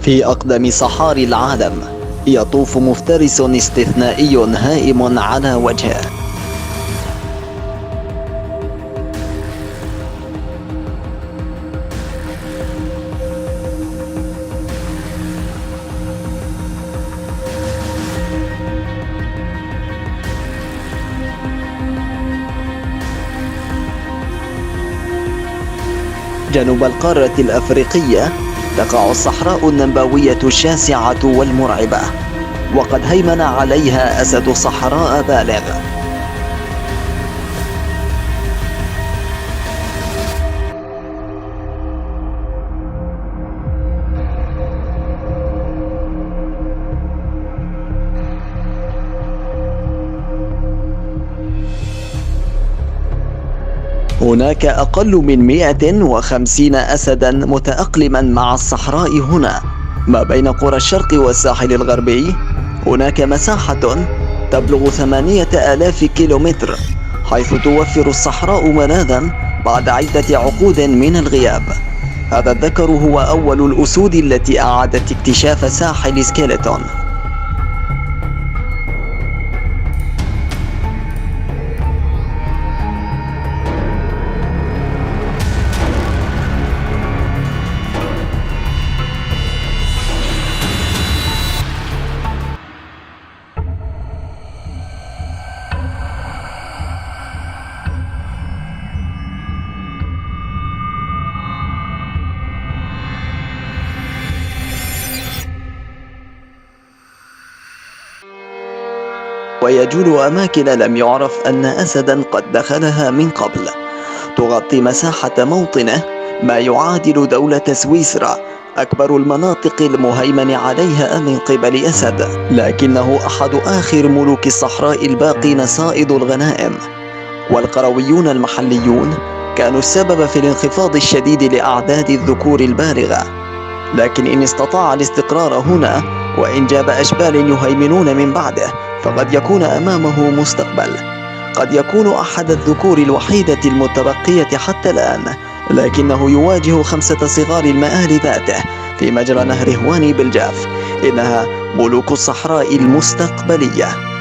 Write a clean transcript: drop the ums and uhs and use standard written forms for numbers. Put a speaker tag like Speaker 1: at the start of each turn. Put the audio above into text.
Speaker 1: في أقدم صحاري العالم يطوف مفترس استثنائي هائم على وجهه. جنوب القارة الأفريقية تقع الصحراء النمباوية الشاسعة والمرعبة، وقد هيمن عليها أسد صحراء بالغ. هناك أقل من 150 أسداً متأقلماً مع الصحراء هنا. ما بين قرى الشرق والساحل الغربي هناك مساحة تبلغ 8000 كيلومتر، حيث توفر الصحراء ملاذاً بعد عدة عقود من الغياب. هذا الذكر هو أول الأسود التي أعادت اكتشاف ساحل سكيلتون. ويجول أماكن لم يعرف أن أسداً قد دخلها من قبل. تغطي مساحة موطنه ما يعادل دولة سويسرا، أكبر المناطق المهيمن عليها من قبل أسد، لكنه أحد آخر ملوك الصحراء الباقين صائد الغنائم. والقرويون المحليون كانوا السبب في الانخفاض الشديد لأعداد الذكور البالغة، لكن إن استطاع الاستقرار هنا وإنجاب أشبال يهيمنون من بعده فقد يكون أمامه مستقبل. قد يكون أحد الذكور الوحيدة المتبقية حتى الآن، لكنه يواجه 5 صغار المآل ذاته في مجرى نهر هواني بالجاف. إنها ملوك الصحراء المستقبلية.